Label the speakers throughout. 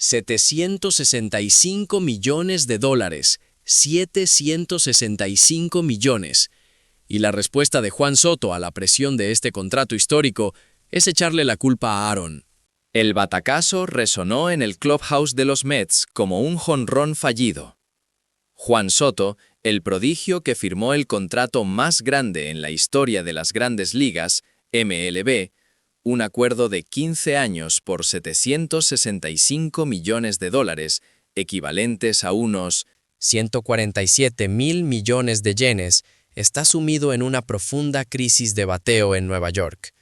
Speaker 1: $765 millones. 765 millones. Y la respuesta de Juan Soto a la presión de este contrato histórico es echarle la culpa a Aaron. El batacazo resonó en el clubhouse de los Mets como un jonrón fallido. Juan Soto, el prodigio que firmó el contrato más grande en la historia de las Grandes Ligas, MLB, un acuerdo de 15 años por $765 millones, equivalentes a unos 147.000 millones de yenes, está sumido en una profunda crisis de bateo en Nueva York.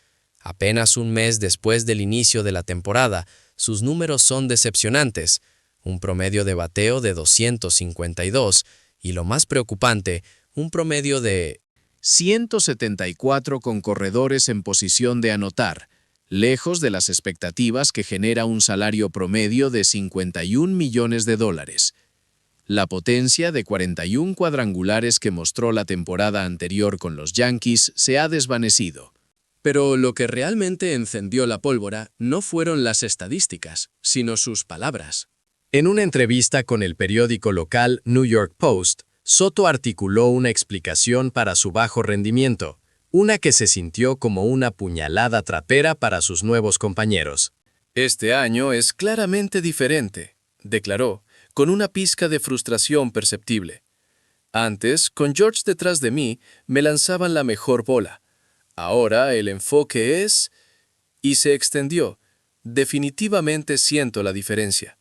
Speaker 1: Apenas un mes después del inicio de la temporada, sus números son decepcionantes, un promedio de bateo de 252 y, lo más preocupante, un promedio de 174 con corredores en posición de anotar, lejos de las expectativas que genera un salario promedio de $51 millones. La potencia de 41 cuadrangulares que mostró la temporada anterior con los Yankees se ha desvanecido. Pero lo que realmente encendió la pólvora no fueron las estadísticas, sino sus palabras. En una entrevista con el periódico local New York Post, Soto articuló una explicación para su bajo rendimiento, una que se sintió como una puñalada trapera para sus nuevos compañeros.
Speaker 2: Este año es claramente diferente, declaró, con una pizca de frustración perceptible. Antes, con George detrás de mí, me lanzaban la mejor bola. Ahora el enfoque es... Y se extendió. Definitivamente siento la diferencia.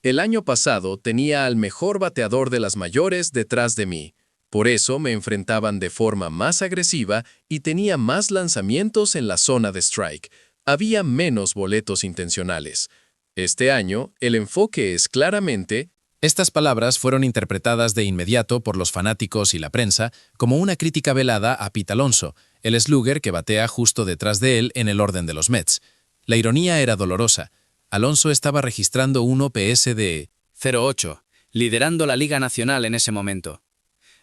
Speaker 2: El año pasado tenía al mejor bateador de las mayores detrás de mí. Por eso me enfrentaban de forma más agresiva y tenía más lanzamientos en la zona de strike. Había menos boletos intencionales. Este año, el enfoque es claramente...
Speaker 3: Estas palabras fueron interpretadas de inmediato por los fanáticos y la prensa como una crítica velada a Pete Alonso, el slugger que batea justo detrás de él en el orden de los Mets. La ironía era dolorosa. Alonso estaba registrando un OPS de
Speaker 1: 0.8, liderando la Liga Nacional en ese momento.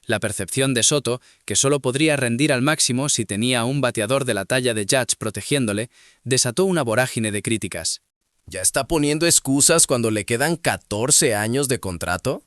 Speaker 1: La percepción de Soto, que solo podría rendir al máximo si tenía un bateador de la talla de Judge protegiéndole, desató una vorágine de críticas.
Speaker 4: ¿Ya está poniendo excusas cuando le quedan 14 años de contrato?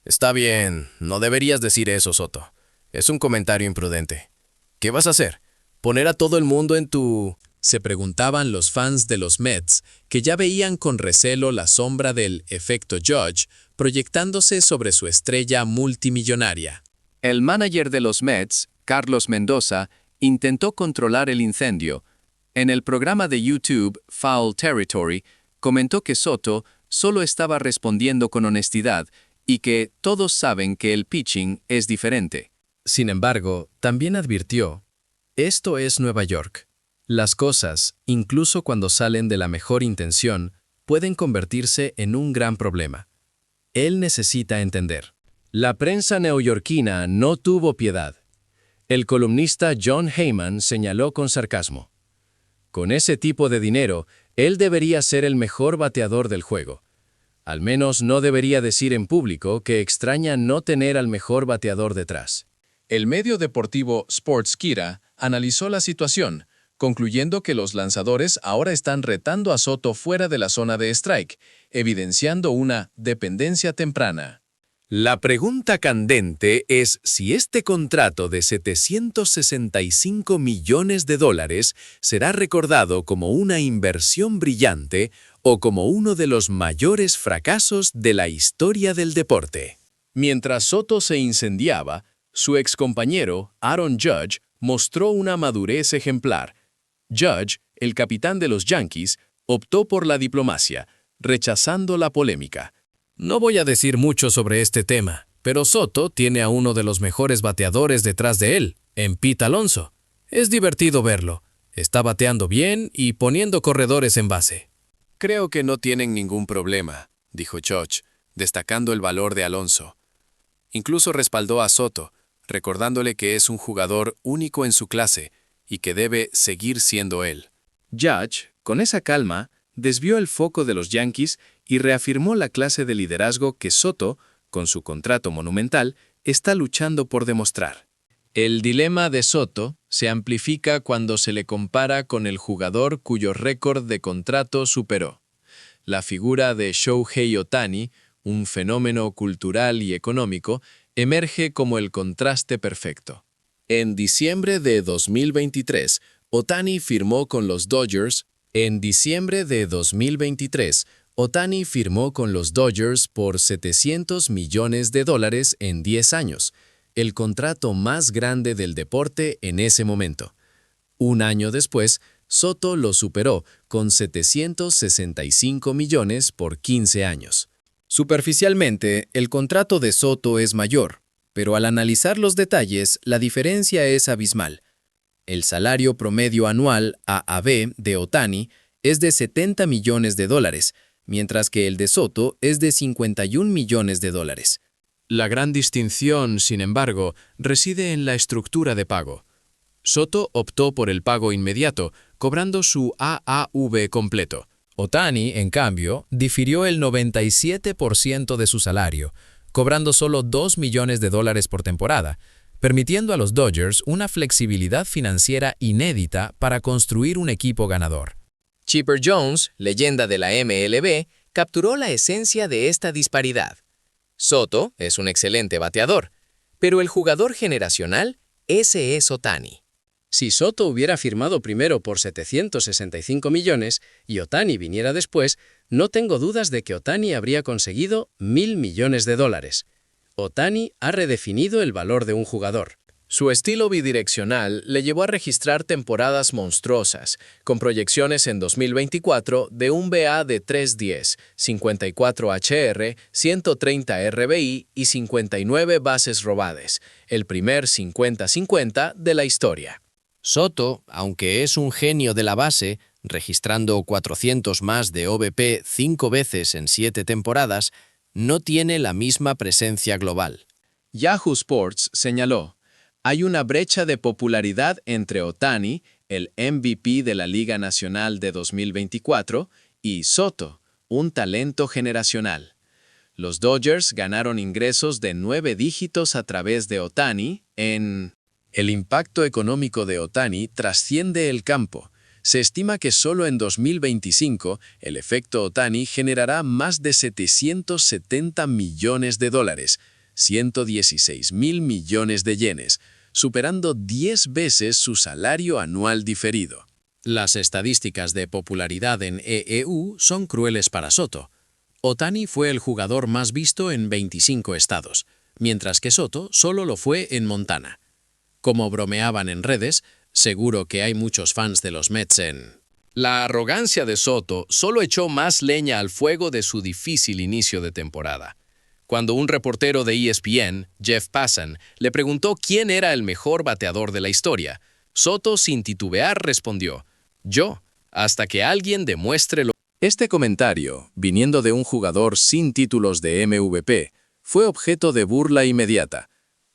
Speaker 4: Está bien, no deberías decir eso, Soto. Es un comentario imprudente. ¿Qué vas a hacer? ¿Poner a todo el mundo en tu...?
Speaker 3: Se preguntaban los fans de los Mets, que ya veían con recelo la sombra del efecto Judge proyectándose sobre su estrella multimillonaria.
Speaker 1: El manager de los Mets, Carlos Mendoza, intentó controlar el incendio. En el programa de YouTube Foul Territory, comentó que Soto solo estaba respondiendo con honestidad y que todos saben que el pitching es diferente.
Speaker 3: Sin embargo, también advirtió, esto es Nueva York. Las cosas, incluso cuando salen de la mejor intención, pueden convertirse en un gran problema. Él necesita entender.
Speaker 2: La prensa neoyorquina no tuvo piedad. El columnista Jon Heyman señaló con sarcasmo. Con ese tipo de dinero, él debería ser el mejor bateador del juego. Al menos no debería decir en público que extraña no tener al mejor bateador detrás. El medio deportivo Sportskeeda analizó la situación, concluyendo que los lanzadores ahora están retando a Soto fuera de la zona de strike, evidenciando una dependencia temprana.
Speaker 5: La pregunta candente es si este contrato de $765 millones será recordado como una inversión brillante o como uno de los mayores fracasos de la historia del deporte.
Speaker 2: Mientras Soto se incendiaba, su excompañero, Aaron Judge, mostró una madurez ejemplar. Judge, el capitán de los Yankees, optó por la diplomacia, rechazando la polémica.
Speaker 3: No voy a decir mucho sobre este tema, pero Soto tiene a uno de los mejores bateadores detrás de él, en Pete Alonso. Es divertido verlo. Está bateando bien y poniendo corredores en base.
Speaker 2: Creo que no tienen ningún problema, dijo Judge, destacando el valor de Alonso. Incluso respaldó a Soto, recordándole que es un jugador único en su clase y que debe seguir siendo él. Judge, con esa calma, desvió el foco de los Yankees y reafirmó la clase de liderazgo que Soto, con su contrato monumental, está luchando por demostrar. El dilema de Soto se amplifica cuando se le compara con el jugador cuyo récord de contrato superó.
Speaker 1: la figura de Shohei Ohtani, un fenómeno cultural y económico, emerge como el contraste perfecto.
Speaker 2: En diciembre de 2023, Ohtani firmó con los Dodgers. Ohtani firmó con los Dodgers por $700 millones en 10 años, el contrato más grande del deporte en ese momento. Un año después, Soto lo superó con $765 millones por 15 años. Superficialmente, el contrato de Soto es mayor, pero al analizar los detalles, la diferencia es abismal. El salario promedio anual AAV de Ohtani es de $70 millones, mientras que el de Soto es de $51 millones.
Speaker 3: La gran distinción, sin embargo, reside en la estructura de pago. Soto optó por el pago inmediato, cobrando su AAV completo.
Speaker 4: Ohtani, en cambio, difirió el 97% de su salario, cobrando solo $2 millones por temporada, permitiendo a los Dodgers una flexibilidad financiera inédita para construir un equipo ganador.
Speaker 1: Chipper Jones, leyenda de la MLB, capturó la esencia de esta disparidad. Soto es un excelente bateador, pero el jugador generacional, ese es Ohtani. Si Soto hubiera firmado primero por $765 millones y Ohtani viniera después, no tengo dudas de que Ohtani habría conseguido $1.000 millones. Ohtani ha redefinido el valor de un jugador. Su estilo bidireccional le llevó a registrar temporadas monstruosas, con proyecciones en 2024 de un BA de 310, 54 HR, 130 RBI y 59 bases robadas, el primer 50-50 de la historia.
Speaker 4: Soto, aunque es un genio de la base, registrando 400 más de OBP 5 veces en 7 temporadas, no tiene la misma presencia global.
Speaker 1: Yahoo Sports señaló: hay una brecha de popularidad entre Ohtani, el MVP de la Liga Nacional de 2024, y Soto, un talento generacional. Los Dodgers ganaron ingresos de 9 dígitos a través de Ohtani en... El impacto económico de Ohtani trasciende el campo. Se estima que solo en 2025 el efecto Ohtani generará más de $770 millones, 116.000 millones de yenes, superando 10 veces su salario anual diferido.
Speaker 3: Las estadísticas de popularidad en EEU son crueles para Soto. Ohtani fue el jugador más visto en 25 estados, mientras que Soto solo lo fue en Montana. Como bromeaban en redes, seguro que hay muchos fans de los Mets en...
Speaker 2: La arrogancia de Soto solo echó más leña al fuego de su difícil inicio de temporada. Cuando un reportero de ESPN, Jeff Passan, le preguntó quién era el mejor bateador de la historia, Soto sin titubear respondió: yo, hasta que alguien demuestre lo...
Speaker 1: Este comentario, viniendo de un jugador sin títulos de MVP, fue objeto de burla inmediata.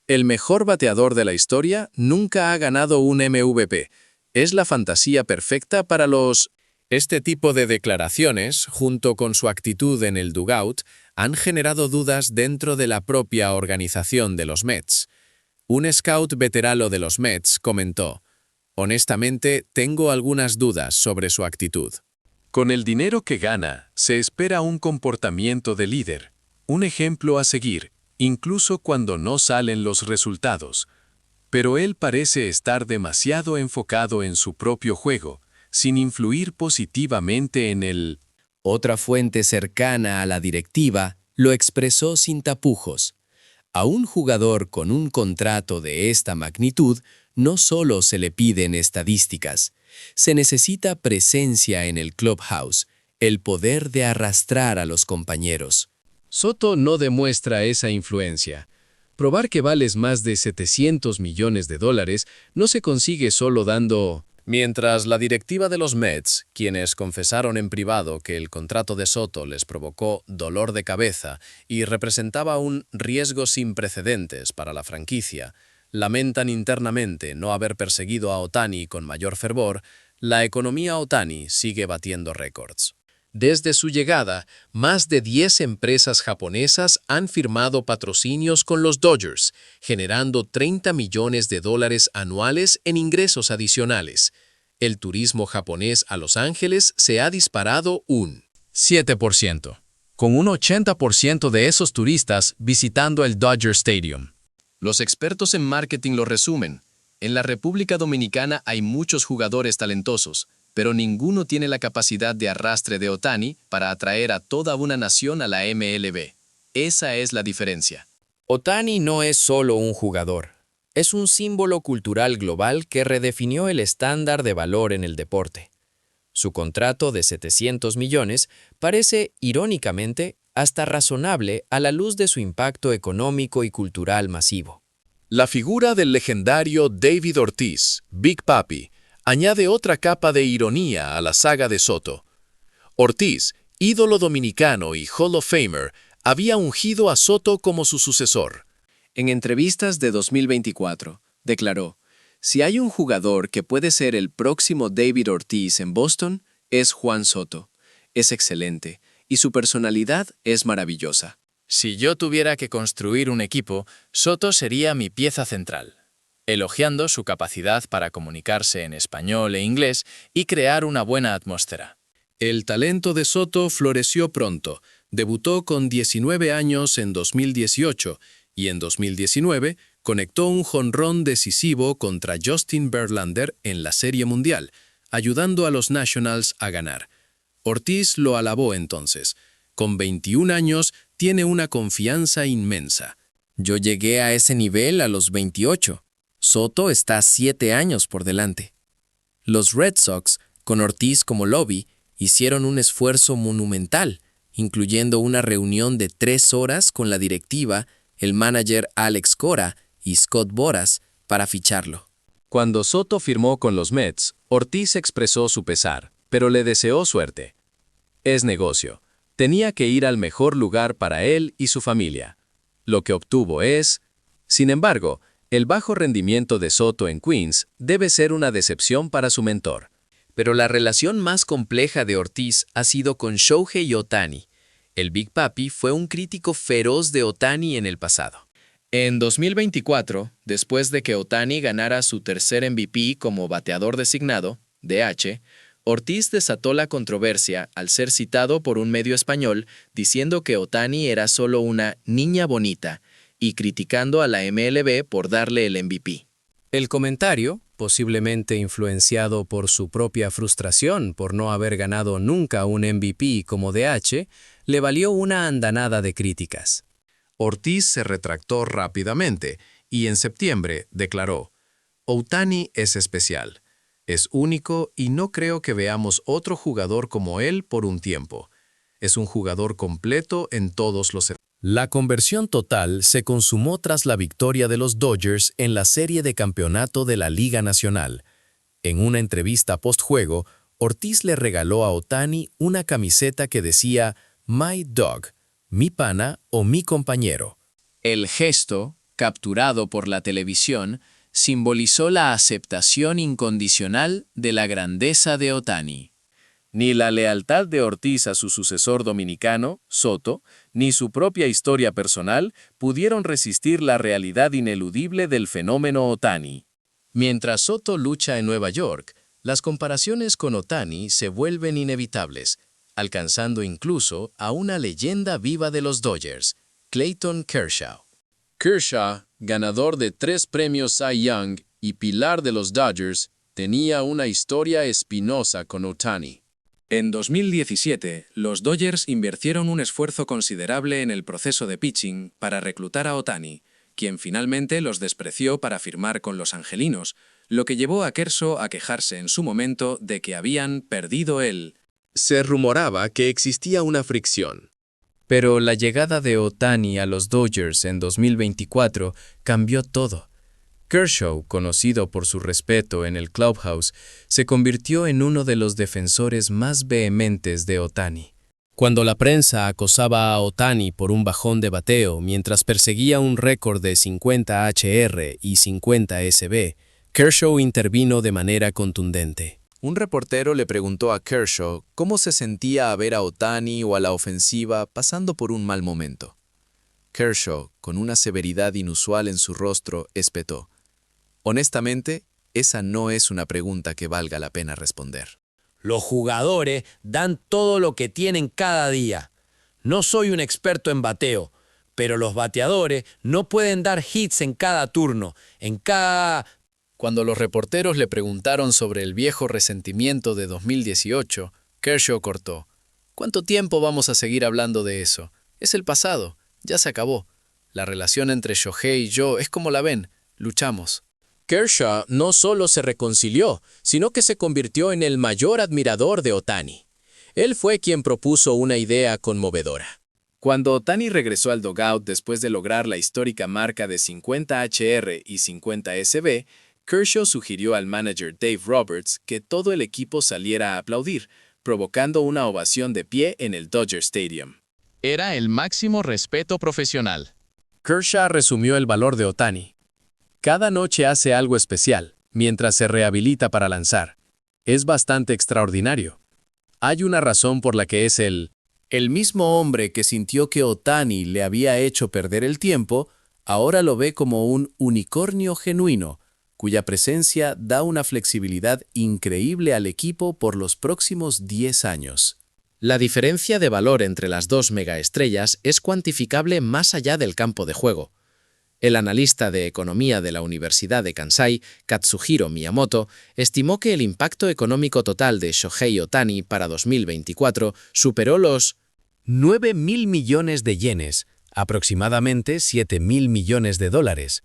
Speaker 1: El mejor bateador de la historia nunca ha ganado un MVP. Es la fantasía perfecta para los...
Speaker 2: Este tipo de declaraciones, junto con su actitud en el dugout, han generado dudas dentro de la propia organización de los Mets. Un scout veterano de los Mets comentó: honestamente, tengo algunas dudas sobre su actitud.
Speaker 5: Con el dinero que gana, se espera un comportamiento de líder, un ejemplo a seguir, incluso cuando no salen los resultados. Pero él parece estar demasiado enfocado en su propio juego, sin influir positivamente en el...
Speaker 2: Otra fuente cercana a la directiva lo expresó sin tapujos. A un jugador con un contrato de esta magnitud no solo se le piden estadísticas, se necesita presencia en el clubhouse, el poder de arrastrar a los compañeros.
Speaker 1: Soto no demuestra esa influencia. Probar que vales más de $700 millones no se consigue solo dando...
Speaker 2: Mientras la directiva de los Mets, quienes confesaron en privado que el contrato de Soto les provocó dolor de cabeza y representaba un riesgo sin precedentes para la franquicia, lamentan internamente no haber perseguido a Ohtani con mayor fervor, la economía Ohtani sigue batiendo récords.
Speaker 1: Desde su llegada, más de 10 empresas japonesas han firmado patrocinios con los Dodgers, generando $30 millones anuales en ingresos adicionales. El turismo japonés a Los Ángeles se ha disparado un
Speaker 3: 7%, con un 80% de esos turistas visitando el Dodger Stadium.
Speaker 1: Los expertos en marketing lo resumen. En la República Dominicana hay muchos jugadores talentosos, pero ninguno tiene la capacidad de arrastre de Ohtani para atraer a toda una nación a la MLB. Esa es la diferencia.
Speaker 4: Ohtani no es solo un jugador. Es un símbolo cultural global que redefinió el estándar de valor en el deporte. Su contrato de 700 millones parece, irónicamente, hasta razonable a la luz de su impacto económico y cultural masivo.
Speaker 5: La figura del legendario David Ortiz, Big Papi, añade otra capa de ironía a la saga de Soto. Ortiz, ídolo dominicano y Hall of Famer, había ungido a Soto como su sucesor.
Speaker 1: En entrevistas de 2024, declaró: "Si hay un jugador que puede ser el próximo David Ortiz en Boston, es Juan Soto. Es excelente y su personalidad es maravillosa".
Speaker 3: Si yo tuviera que construir un equipo, Soto sería mi pieza central, elogiando su capacidad para comunicarse en español e inglés y crear una buena atmósfera.
Speaker 2: El talento de Soto floreció pronto. Debutó con 19 años en 2018 y en 2019 conectó un jonrón decisivo contra Justin Verlander en la Serie Mundial, ayudando a los Nationals a ganar. Ortiz lo alabó entonces. Con 21 años tiene una confianza inmensa.
Speaker 4: Yo llegué a ese nivel a los 28. Soto está 7 años por delante. Los Red Sox, con Ortiz como lobby, hicieron un esfuerzo monumental, incluyendo una reunión de 3 horas con la directiva, el manager Alex Cora y Scott Boras para ficharlo.
Speaker 1: Cuando Soto firmó con los Mets, Ortiz expresó su pesar, pero le deseó suerte. Es negocio. Tenía que ir al mejor lugar para él y su familia. Lo que obtuvo es... Sin embargo, el bajo rendimiento de Soto en Queens debe ser una decepción para su mentor. Pero la relación más compleja de Ortiz ha sido con Shohei Ohtani. El Big Papi fue un crítico feroz de Ohtani en el pasado. En 2024, después de que Ohtani ganara su tercer MVP como bateador designado, DH, Ortiz desató la controversia al ser citado por un medio español diciendo que Ohtani era solo una niña bonita y criticando a la MLB por darle el MVP.
Speaker 4: El comentario, posiblemente influenciado por su propia frustración por no haber ganado nunca un MVP como DH, le valió una andanada de críticas.
Speaker 3: Ortiz se retractó rápidamente y en septiembre declaró: "Ohtani es especial. Es único y no creo que veamos otro jugador como él por un tiempo. Es un jugador completo en todos los sentidos".
Speaker 4: La conversión total se consumó tras la victoria de los Dodgers en la serie de campeonato de la Liga Nacional. En una entrevista postjuego, Ortiz le regaló a Ohtani una camiseta que decía "My Dog", mi pana o mi compañero.
Speaker 1: El gesto, capturado por la televisión, simbolizó la aceptación incondicional de la grandeza de Ohtani.
Speaker 2: Ni la lealtad de Ortiz a su sucesor dominicano, Soto, ni su propia historia personal pudieron resistir la realidad ineludible del fenómeno Ohtani.
Speaker 1: Mientras Soto lucha en Nueva York, las comparaciones con Ohtani se vuelven inevitables, alcanzando incluso a una leyenda viva de los Dodgers, Clayton Kershaw. Kershaw, ganador de 3 premios Cy Young y pilar de los Dodgers, tenía una historia espinosa con Ohtani. En 2017, los Dodgers invirtieron un esfuerzo considerable en el proceso de pitching para reclutar a Ohtani, quien finalmente los despreció para firmar con los angelinos, lo que llevó a Kershaw a quejarse en su momento de que habían perdido el...
Speaker 2: Se rumoraba que existía una fricción.
Speaker 4: Pero la llegada de Ohtani a los Dodgers en 2024 cambió todo. Kershaw, conocido por su respeto en el clubhouse, se convirtió en uno de los defensores más vehementes de Ohtani. Cuando la prensa acosaba a Ohtani por un bajón de bateo mientras perseguía un récord de 50 HR y 50 SB, Kershaw intervino de manera contundente.
Speaker 1: Un reportero le preguntó a Kershaw cómo se sentía a ver a Ohtani o a la ofensiva pasando por un mal momento. Kershaw, con una severidad inusual en su rostro, espetó: "Honestamente, esa no es una pregunta que valga la pena responder".
Speaker 4: Los jugadores dan todo lo que tienen cada día. No soy un experto en bateo, pero los bateadores no pueden dar hits en cada turno, en cada...
Speaker 2: Cuando los reporteros le preguntaron sobre el viejo resentimiento de 2018, Kershaw cortó. ¿Cuánto tiempo vamos a seguir hablando de eso? Es el pasado, ya se acabó. La relación entre Shohei y yo es como la ven, luchamos.
Speaker 1: Kershaw no solo se reconcilió, sino que se convirtió en el mayor admirador de Ohtani. Él fue quien propuso una idea conmovedora.
Speaker 2: Cuando Ohtani regresó al dugout después de lograr la histórica marca de 50 HR y 50 SB, Kershaw sugirió al manager Dave Roberts que todo el equipo saliera a aplaudir, provocando una ovación de pie en el Dodger Stadium.
Speaker 3: Era el máximo respeto profesional.
Speaker 2: Kershaw resumió el valor de Ohtani. Cada noche hace algo especial, mientras se rehabilita para lanzar. Es bastante extraordinario. Hay una razón por la que es el mismo hombre que sintió que Ohtani le había hecho perder el tiempo, ahora lo ve como un unicornio genuino, cuya presencia da una flexibilidad increíble al equipo por los próximos 10 años.
Speaker 1: La diferencia de valor entre las dos megaestrellas es cuantificable más allá del campo de juego. El analista de economía de la Universidad de Kansai, Katsuhiro Miyamoto, estimó que el impacto económico total de Shohei Ohtani para 2024 superó los
Speaker 4: 9.000 millones de yenes, aproximadamente 7.000 millones de dólares.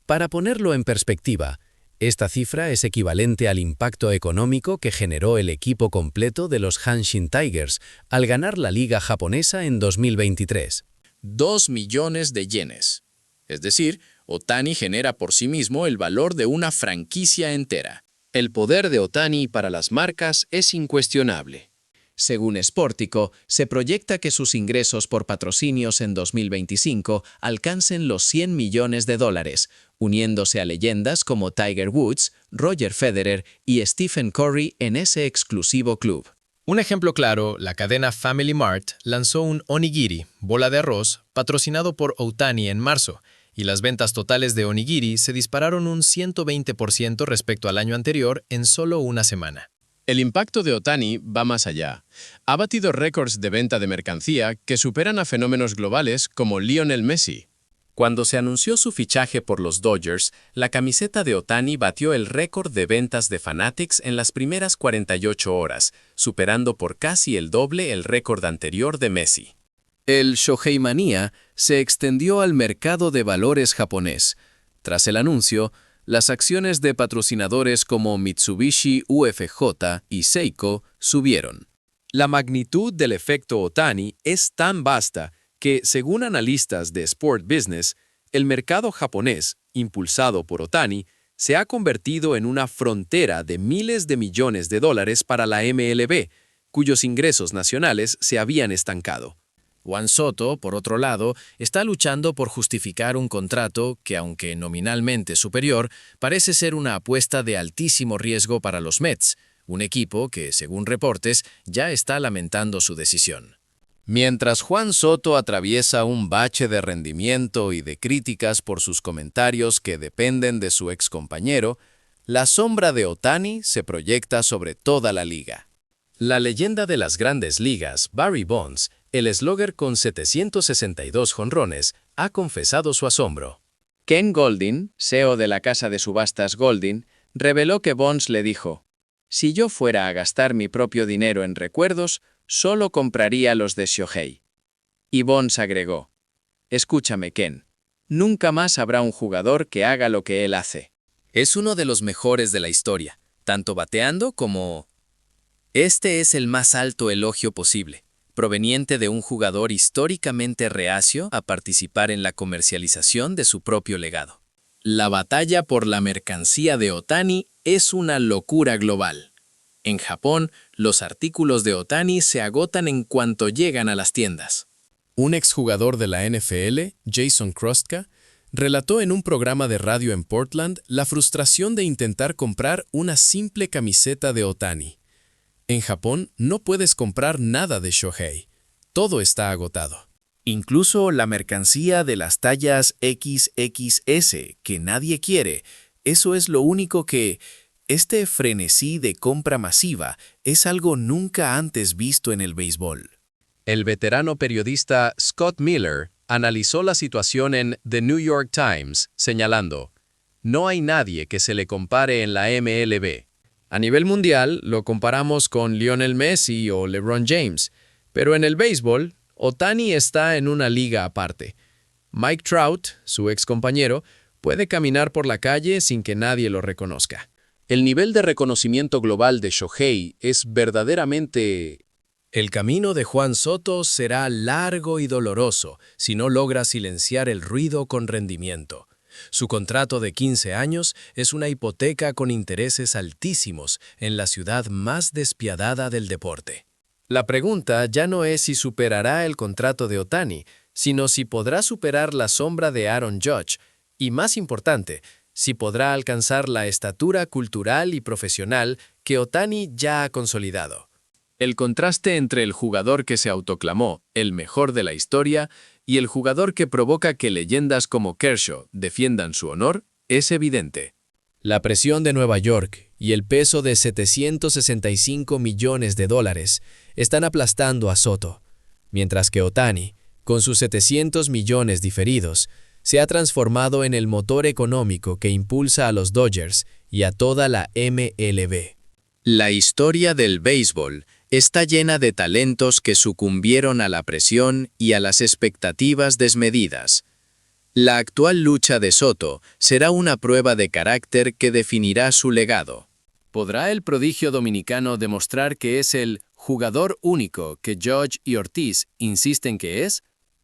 Speaker 4: Para ponerlo en perspectiva, esta cifra es equivalente al impacto económico que generó el equipo completo de los Hanshin Tigers al ganar la liga japonesa en 2023.
Speaker 1: 2 millones de yenes. Es decir, Ohtani genera por sí mismo el valor de una franquicia entera. El poder de Ohtani para las marcas es incuestionable. Según Sportico, se proyecta que sus ingresos por patrocinios en 2025 alcancen los 100 millones de dólares, uniéndose a leyendas como Tiger Woods, Roger Federer y Stephen Curry en ese exclusivo club.
Speaker 3: Un ejemplo claro, la cadena Family Mart lanzó un onigiri, bola de arroz, patrocinado por Ohtani en marzo, y las ventas totales de onigiri se dispararon un 120% respecto al año anterior en solo una semana. El impacto de Ohtani va más allá. Ha batido récords de venta de mercancía que superan a fenómenos globales como Lionel Messi.
Speaker 2: Cuando se anunció su fichaje por los Dodgers, la camiseta de Ohtani batió el récord de ventas de Fanatics en las primeras 48 horas, superando por casi el doble el récord anterior de Messi. El Shohei Mania se extendió al mercado de valores japonés. Tras el anuncio, las acciones de patrocinadores como Mitsubishi UFJ y Seiko subieron. La magnitud del efecto Ohtani es tan vasta que, según analistas de Sport Business, el mercado japonés, impulsado por Ohtani, se ha convertido en una frontera de miles de millones de dólares para la MLB, cuyos ingresos nacionales se habían estancado.
Speaker 1: Juan Soto, por otro lado, está luchando por justificar un contrato que, aunque nominalmente superior, parece ser una apuesta de altísimo riesgo para los Mets, un equipo que, según reportes, ya está lamentando su decisión.
Speaker 2: Mientras Juan Soto atraviesa un bache de rendimiento y de críticas por sus comentarios que dependen de su excompañero, la sombra de Ohtani se proyecta sobre toda la liga. La leyenda de las grandes ligas, Barry Bonds, el slugger con 762 jonrones, ha confesado su asombro.
Speaker 1: Ken Goldin, CEO de la casa de subastas Goldin, reveló que Bonds le dijo: «Si yo fuera a gastar mi propio dinero en recuerdos, solo compraría los de Shohei». Y Bonds agregó: «Escúchame, Ken, nunca más habrá un jugador que haga lo que él hace».
Speaker 2: Es uno de los mejores de la historia, tanto bateando como... Este es el más alto elogio posible, proveniente de un jugador históricamente reacio a participar en la comercialización de su propio legado. La batalla por la mercancía de Ohtani es una locura global. En Japón, los artículos de Ohtani se agotan en cuanto llegan a las tiendas. Un exjugador de la NFL, Jason Krostka, relató en un programa de radio en Portland la frustración de intentar comprar una simple camiseta de Ohtani. En Japón no puedes comprar nada de Shohei. Todo está agotado. Incluso la mercancía de las tallas XXS que nadie quiere. Eso es lo único que
Speaker 3: Este frenesí de compra masiva es algo nunca antes visto en el béisbol.
Speaker 1: El veterano periodista Scott Miller analizó la situación en The New York Times, señalando: "No hay nadie que se le compare en la MLB. A nivel mundial, lo comparamos con Lionel Messi o LeBron James, pero en el béisbol, Ohtani está en una liga aparte. Mike Trout, su ex compañero, puede caminar por la calle sin que nadie lo reconozca". El nivel de reconocimiento global de Shohei es verdaderamente...
Speaker 2: El camino de Juan Soto será largo y doloroso si no logra silenciar el ruido con rendimiento. Su contrato de 15 años es una hipoteca con intereses altísimos en la ciudad más despiadada del deporte.
Speaker 1: La pregunta ya no es si superará el contrato de Ohtani, sino si podrá superar la sombra de Aaron Judge, y más importante, si podrá alcanzar la estatura cultural y profesional que Ohtani ya ha consolidado. El contraste entre el jugador que se autoclamó el mejor de la historia y el jugador que provoca que leyendas como Kershaw defiendan su honor es evidente.
Speaker 2: La presión de Nueva York y el peso de $765 millones están aplastando a Soto, mientras que Ohtani, con sus 700 millones diferidos, se ha transformado en el motor económico que impulsa a los Dodgers y a toda la MLB.
Speaker 1: La historia del béisbol está llena de talentos que sucumbieron a la presión y a las expectativas desmedidas. La actual lucha de Soto será una prueba de carácter que definirá su legado. ¿Podrá el prodigio dominicano demostrar que es el jugador único que Judge y Ortiz insisten que es?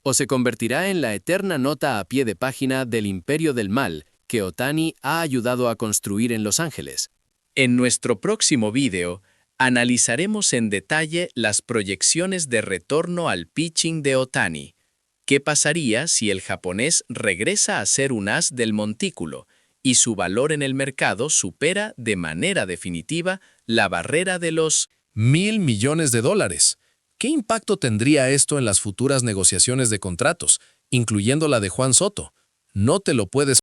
Speaker 1: ¿O se convertirá en la eterna nota a pie de página del imperio del mal que Ohtani ha ayudado a construir en Los Ángeles? En nuestro próximo video, analizaremos en detalle las proyecciones de retorno al pitching de Ohtani. ¿Qué pasaría si el japonés regresa a ser un as del montículo y su valor en el mercado supera de manera definitiva la barrera de los
Speaker 3: $1,000 millones? ¿Qué impacto tendría esto en las futuras negociaciones de contratos, incluyendo la de Juan Soto? No te lo puedes